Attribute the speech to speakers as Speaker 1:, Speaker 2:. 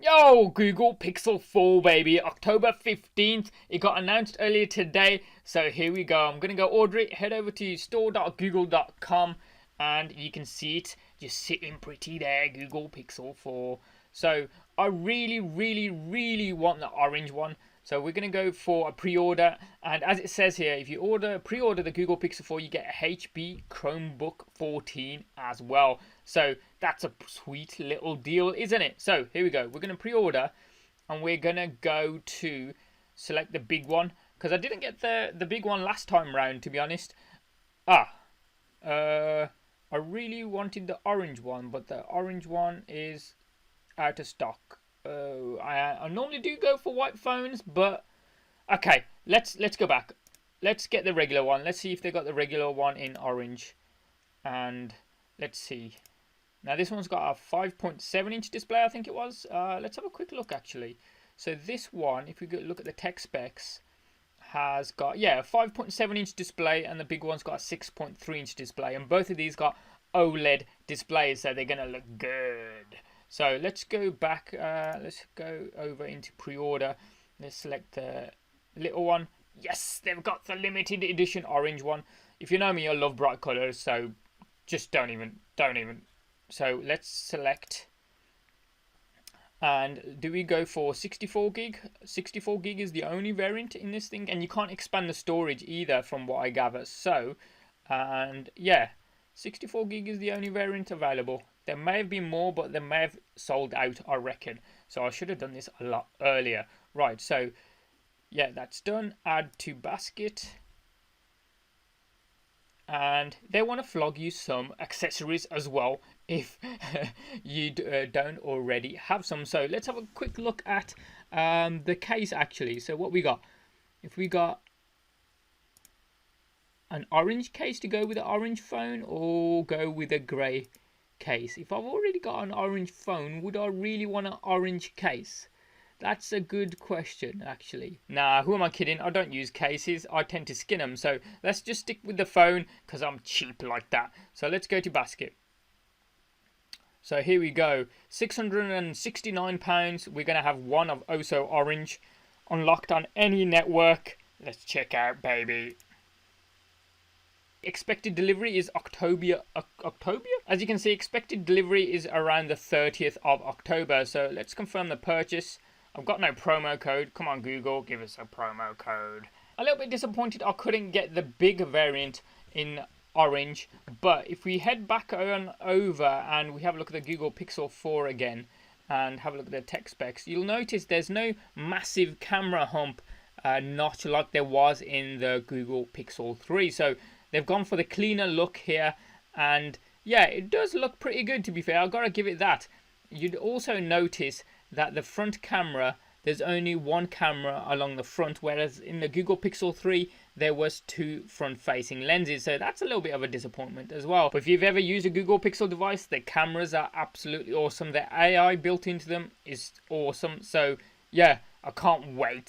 Speaker 1: Yo, Google Pixel 4, baby. October 15th. It got announced earlier today. So here we go. I'm going to go order it. Head over to store.google.com and you can see it just sitting pretty there. Google Pixel 4. So I really want the orange one. So we're going to go for a pre-order. And as it says here, if you pre-order the Google Pixel 4, you get a HP Chromebook 14 as well. So that's a sweet little deal, isn't it? So here we go. We're going to pre-order and we're going to go to select the big one. Because I didn't get the big one last time round, to be honest. I really wanted the orange one, but the orange one is out of stock. I normally do go for white phones, but okay, let's go back. Let's get the regular one. Let's see if they got the regular one in orange. And let's see. Now this one's got a 5.7 inch display, I think it was. Let's have a quick look actually. So this one, if we look at the tech specs, has got, a 5.7 inch display, and the big one's got a 6.3 inch display, and both of these got OLED displays, so they're gonna look good. So let's go back, let's go over into pre-order. Let's select the little one. Yes, they've got the limited edition orange one. If you know me, I love bright colors, so just don't even. So let's select. And do we go for 64 gig? 64 gig is the only variant in this thing, and you can't expand the storage either from what I gather. So, and yeah, 64 gig is the only variant available. There may have been more, but they may have sold out, I reckon. So I should have done this a lot earlier. Right, so yeah, that's done. Add to basket. And they want to flog you some accessories as well if you don't already have some. So let's have a quick look at the case actually. So what we got? If we got an orange case to go with the orange phone, or go with a grey case. If I've already got an orange phone, would I really want an orange case? That's a good question actually. Nah, who am I kidding? I don't use cases. I tend to skin them. So let's just stick with the phone because I'm cheap like that. So let's go to basket. So here we go. £669. We're going to have one of Oso Orange unlocked on any network. Let's check out, baby. Expected delivery is October. As you can see, expected delivery is around the 30th of October. So let's confirm the purchase. I've got no promo code. Come on, Google, give us a promo code. A little bit disappointed I couldn't get the big variant in orange. But if we head back on over and we have a look at the Google Pixel 4 again and have a look at the tech specs, you'll notice there's no massive camera hump notch like there was in the Google Pixel 3. So they've gone for the cleaner look here, and yeah, it does look pretty good, to be fair. I've got to give it that. You'd also notice that the front camera, there's only one camera along the front, whereas in the Google Pixel 3 there was two front-facing lenses, so that's a little bit of a disappointment as well. But if you've ever used a Google Pixel device, the cameras are absolutely awesome. The AI built into them is awesome, so yeah, I can't wait